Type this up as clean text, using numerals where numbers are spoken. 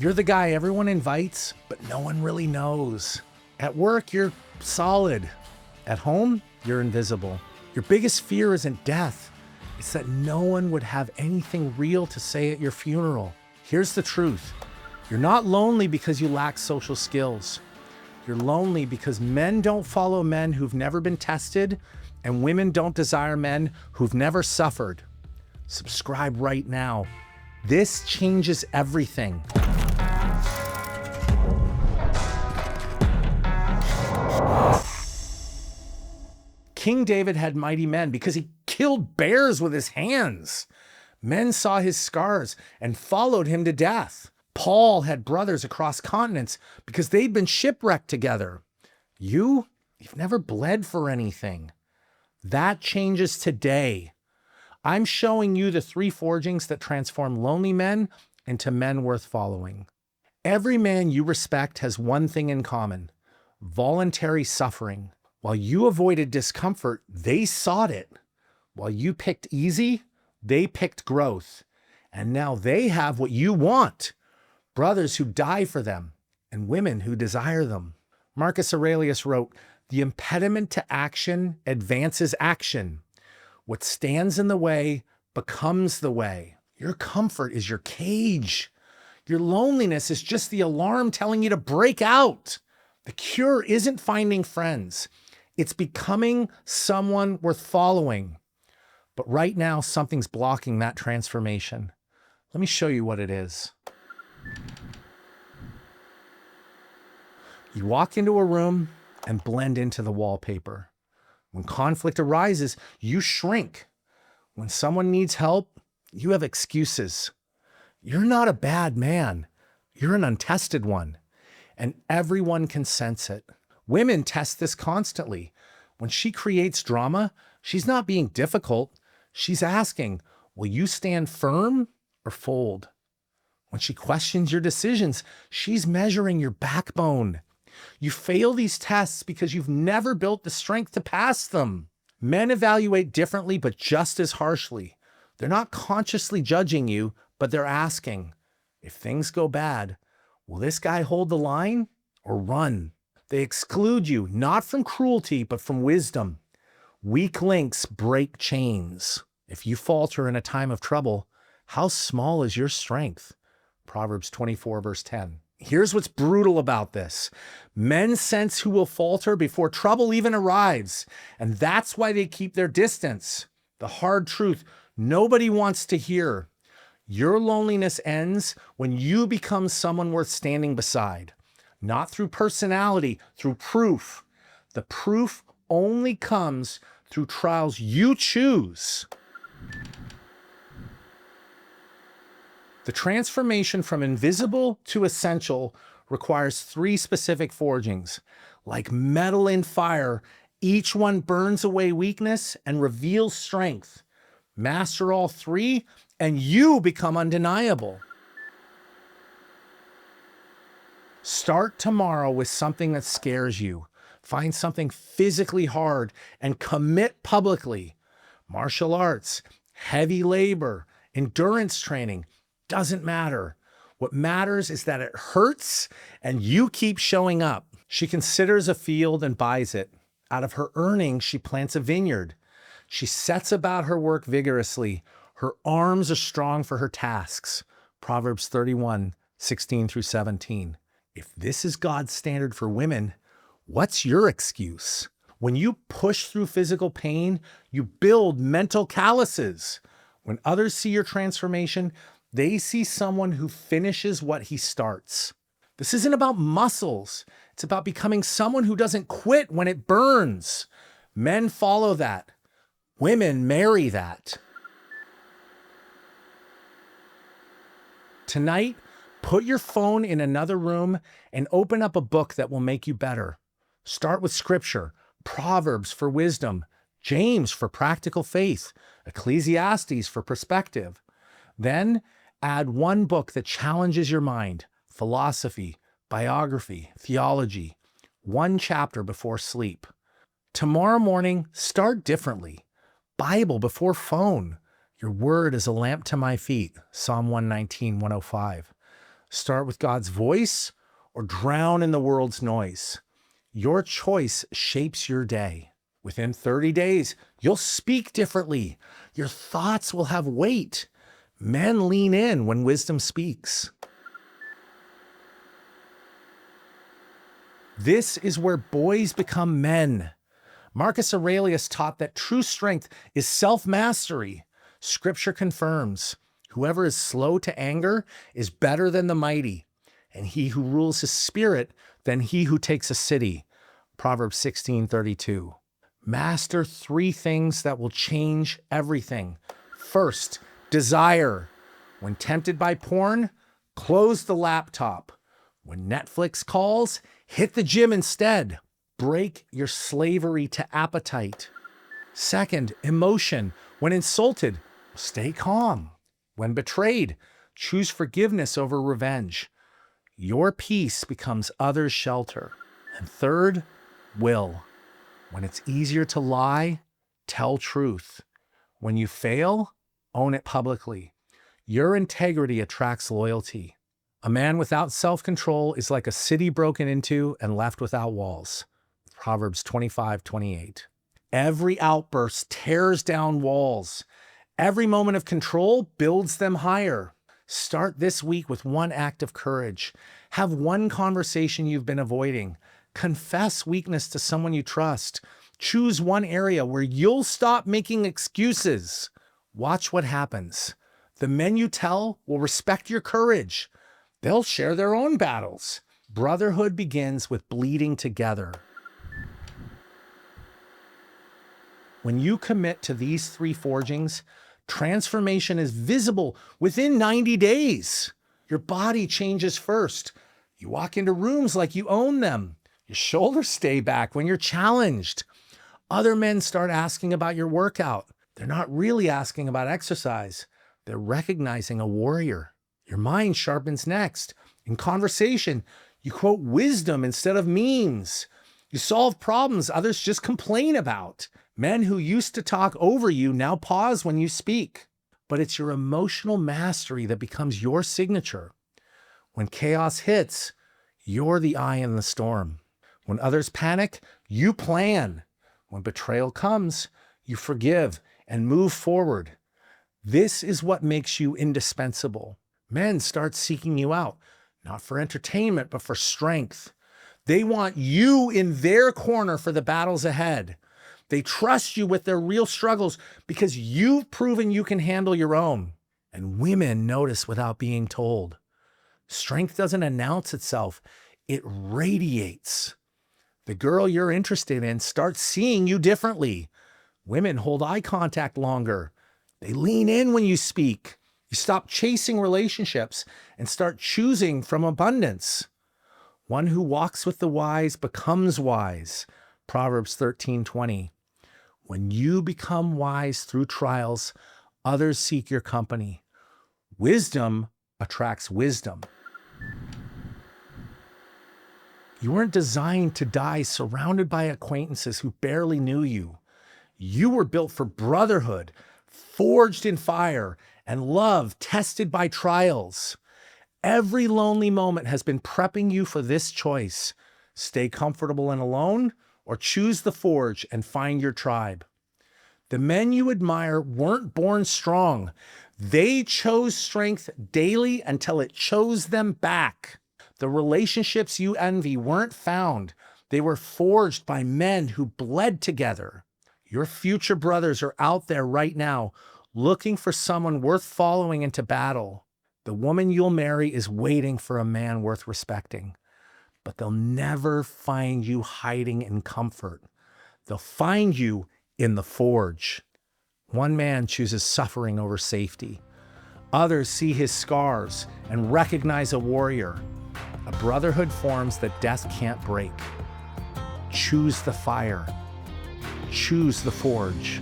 You're the guy everyone invites, but no one really knows. At work, you're solid. At home, you're invisible. Your biggest fear isn't death. It's that no one would have anything real to say at your funeral. Here's the truth. You're not lonely because you lack social skills. You're lonely because men don't follow men who've never been tested, and women don't desire men who've never suffered. Subscribe right now. This changes everything. King David had mighty men because he killed bears with his hands. Men saw his scars and followed him to death. Paul had brothers across continents because they'd been shipwrecked together. You've never bled for anything. That changes today. I'm showing you the 3 forgings that transform lonely men into men worth following. Every man you respect has one thing in common: voluntary suffering. While you avoided discomfort, they sought it. While you picked easy, they picked growth. And now they have what you want: brothers who die for them and women who desire them. Marcus Aurelius wrote, "The impediment to action advances action. What stands in the way becomes the way." Your comfort is your cage. Your loneliness is just the alarm telling you to break out. The cure isn't finding friends. It's becoming someone worth following. But right now, something's blocking that transformation. Let me show you what it is. You walk into a room and blend into the wallpaper. When conflict arises, you shrink. When someone needs help, you have excuses. You're not a bad man. You're an untested one. And everyone can sense it. Women test this constantly. When she creates drama, she's not being difficult. She's asking, will you stand firm or fold? When she questions your decisions, she's measuring your backbone. You fail these tests because you've never built the strength to pass them. Men evaluate differently, but just as harshly. They're not consciously judging you, but they're asking, if things go bad, will this guy hold the line or run? They exclude you, not from cruelty, but from wisdom. Weak links break chains. If you falter in a time of trouble, how small is your strength? Proverbs 24, verse 10. Here's what's brutal about this. Men sense who will falter before trouble even arrives, and that's why they keep their distance. The hard truth nobody wants to hear. Your loneliness ends when you become someone worth standing beside. Not through personality, through proof. The proof only comes through trials you choose. The transformation from invisible to essential requires 3 specific forgings. Like metal in fire, each one burns away weakness and reveals strength. Master all 3, and you become undeniable. Start tomorrow with something that scares you. Find something physically hard and commit publicly. Martial arts, heavy labor, endurance training, doesn't matter. What matters is that it hurts and you keep showing up. She considers a field and buys it. Out of her earnings, she plants a vineyard. She sets about her work vigorously. Her arms are strong for her tasks. Proverbs 31, 16 through 17. If this is God's standard for women, what's your excuse? When you push through physical pain, you build mental calluses. When others see your transformation, they see someone who finishes what he starts. This isn't about muscles. It's about becoming someone who doesn't quit when it burns. Men follow that. Women marry that. Tonight, put your phone in another room and open up a book that will make you better. Start with scripture, Proverbs for wisdom, James for practical faith, Ecclesiastes for perspective. Then add one book that challenges your mind, philosophy, biography, theology, one chapter before sleep. Tomorrow morning, start differently. Bible before phone. Your word is a lamp to my feet, Psalm 119, 105. Start with God's voice or drown in the world's noise. Your choice shapes your day. Within 30 days, you'll speak differently. Your thoughts will have weight. Men lean in when wisdom speaks. This is where boys become men. Marcus Aurelius taught that true strength is self-mastery. Scripture confirms, whoever is slow to anger is better than the mighty, and he who rules his spirit than he who takes a city. Proverbs 16:32. Master 3 things that will change everything. First, desire. When tempted by porn, close the laptop. When Netflix calls, hit the gym instead. Break your slavery to appetite. Second, emotion. When insulted, stay calm. When betrayed, choose forgiveness over revenge. Your peace becomes others' shelter. And third, will. When it's easier to lie, tell truth. When you fail, own it publicly. Your integrity attracts loyalty. A man without self-control is like a city broken into and left without walls. Proverbs 25:28. Every outburst tears down walls. Every moment of control builds them higher. Start this week with one act of courage. Have one conversation you've been avoiding. Confess weakness to someone you trust. Choose one area where you'll stop making excuses. Watch what happens. The men you tell will respect your courage. They'll share their own battles. Brotherhood begins with bleeding together. When you commit to these 3 forgings, transformation is visible within 90 days. Your body changes first. You walk into rooms like you own them. Your shoulders stay back when you're challenged. Other men start asking about your workout. They're not really asking about exercise. They're recognizing a warrior. Your mind sharpens next. In conversation, you quote wisdom instead of memes. You solve problems others just complain about. Men who used to talk over you now pause when you speak. But it's your emotional mastery that becomes your signature. When chaos hits, you're the eye in the storm. When others panic, you plan. When betrayal comes, you forgive and move forward. This is what makes you indispensable. Men start seeking you out, not for entertainment, but for strength. They want you in their corner for the battles ahead. They trust you with their real struggles because you've proven you can handle your own. And women notice without being told. Strength doesn't announce itself, it radiates. The girl you're interested in starts seeing you differently. Women hold eye contact longer. They lean in when you speak. You stop chasing relationships and start choosing from abundance. One who walks with the wise becomes wise. Proverbs 13:20. When you become wise through trials, others seek your company. Wisdom attracts wisdom. You weren't designed to die surrounded by acquaintances who barely knew you. You were built for brotherhood, forged in fire, and love tested by trials. Every lonely moment has been prepping you for this choice. Stay comfortable and alone, or choose the forge and find your tribe. The men you admire weren't born strong. They chose strength daily until it chose them back. The relationships you envy weren't found. They were forged by men who bled together. Your future brothers are out there right now, looking for someone worth following into battle. The woman you'll marry is waiting for a man worth respecting. But they'll never find you hiding in comfort. They'll find you in the forge. One man chooses suffering over safety. Others see his scars and recognize a warrior. A brotherhood forms that death can't break. Choose the fire. Choose the forge.